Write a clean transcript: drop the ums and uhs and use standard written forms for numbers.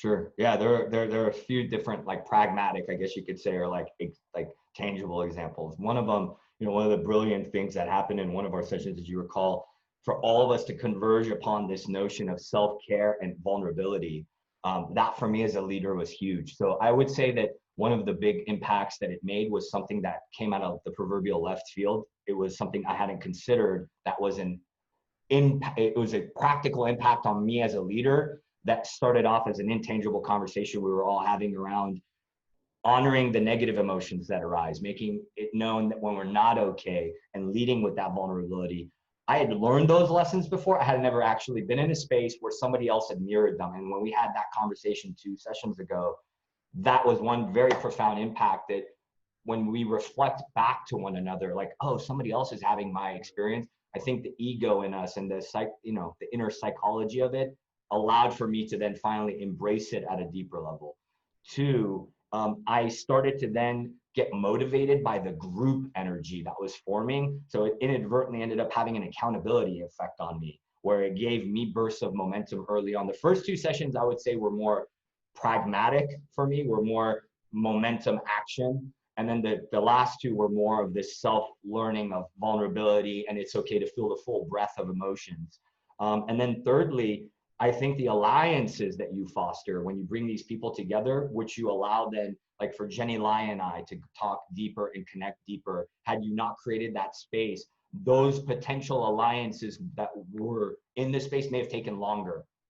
Sure. Yeah, there are a few different like pragmatic, I guess you could say, or like tangible examples. One of them, one of the brilliant things that happened in one of our sessions, as you recall, for all of us to converge upon this notion of self-care and vulnerability. That for me as a leader was huge. So I would say that one of the big impacts that it made was something that came out of the proverbial left field. It was something I hadn't considered that was it was a practical impact on me as a leader that started off as an intangible conversation we were all having around honoring the negative emotions that arise, making it known that when we're not okay and leading with that vulnerability. I had learned those lessons before. I had never actually been in a space where somebody else had mirrored them. And when we had that conversation 2 sessions ago, that was one very profound impact that when we reflect back to one another, like, oh, somebody else is having my experience. I think the ego in us and the inner psychology of it allowed for me to then finally embrace it at a deeper level. Two, I started to then get motivated by the group energy that was forming. So it inadvertently ended up having an accountability effect on me, where it gave me bursts of momentum early on. The first 2 sessions, I would say, were more pragmatic for me, were more momentum action. And then the last 2 were more of this self-learning of vulnerability, and it's okay to feel the full breadth of emotions. And then thirdly, I think the alliances that you foster when you bring these people together, which you allow then, like for Jenny Lai and I, to talk deeper and connect deeper, had you not created that space, those potential alliances that were in this space may have taken longer